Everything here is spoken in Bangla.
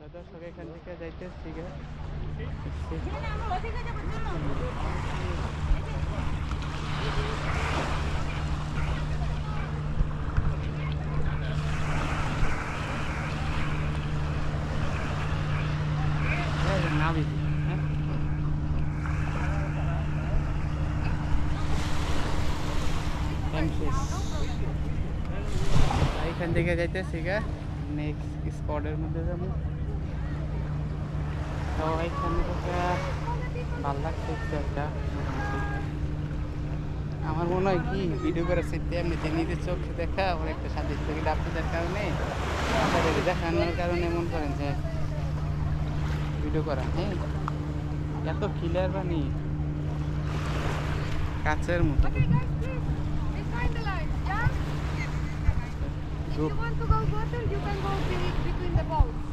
দর্শক এখান থেকে যাইতেছি গে নাবি এখান থেকে যাইতেছি গা নেক্সট স্পটের মধ্যে যাবো। তো এইখানে থেকে ভাল লাগছে একটু একটা। আমার মনে হয় কি ভিডিও করার সাথে এমনিতে নিজের চোখে দেখা আমার একটা সাথে থেকে ডাক্তারের কারণে দেখানোর কারণে মনে করেন যে ভিডিও করা। হ্যাঁ, এত ক্লিয়ার বানি কাছের মতো। If you want to go water, you can go between the boats.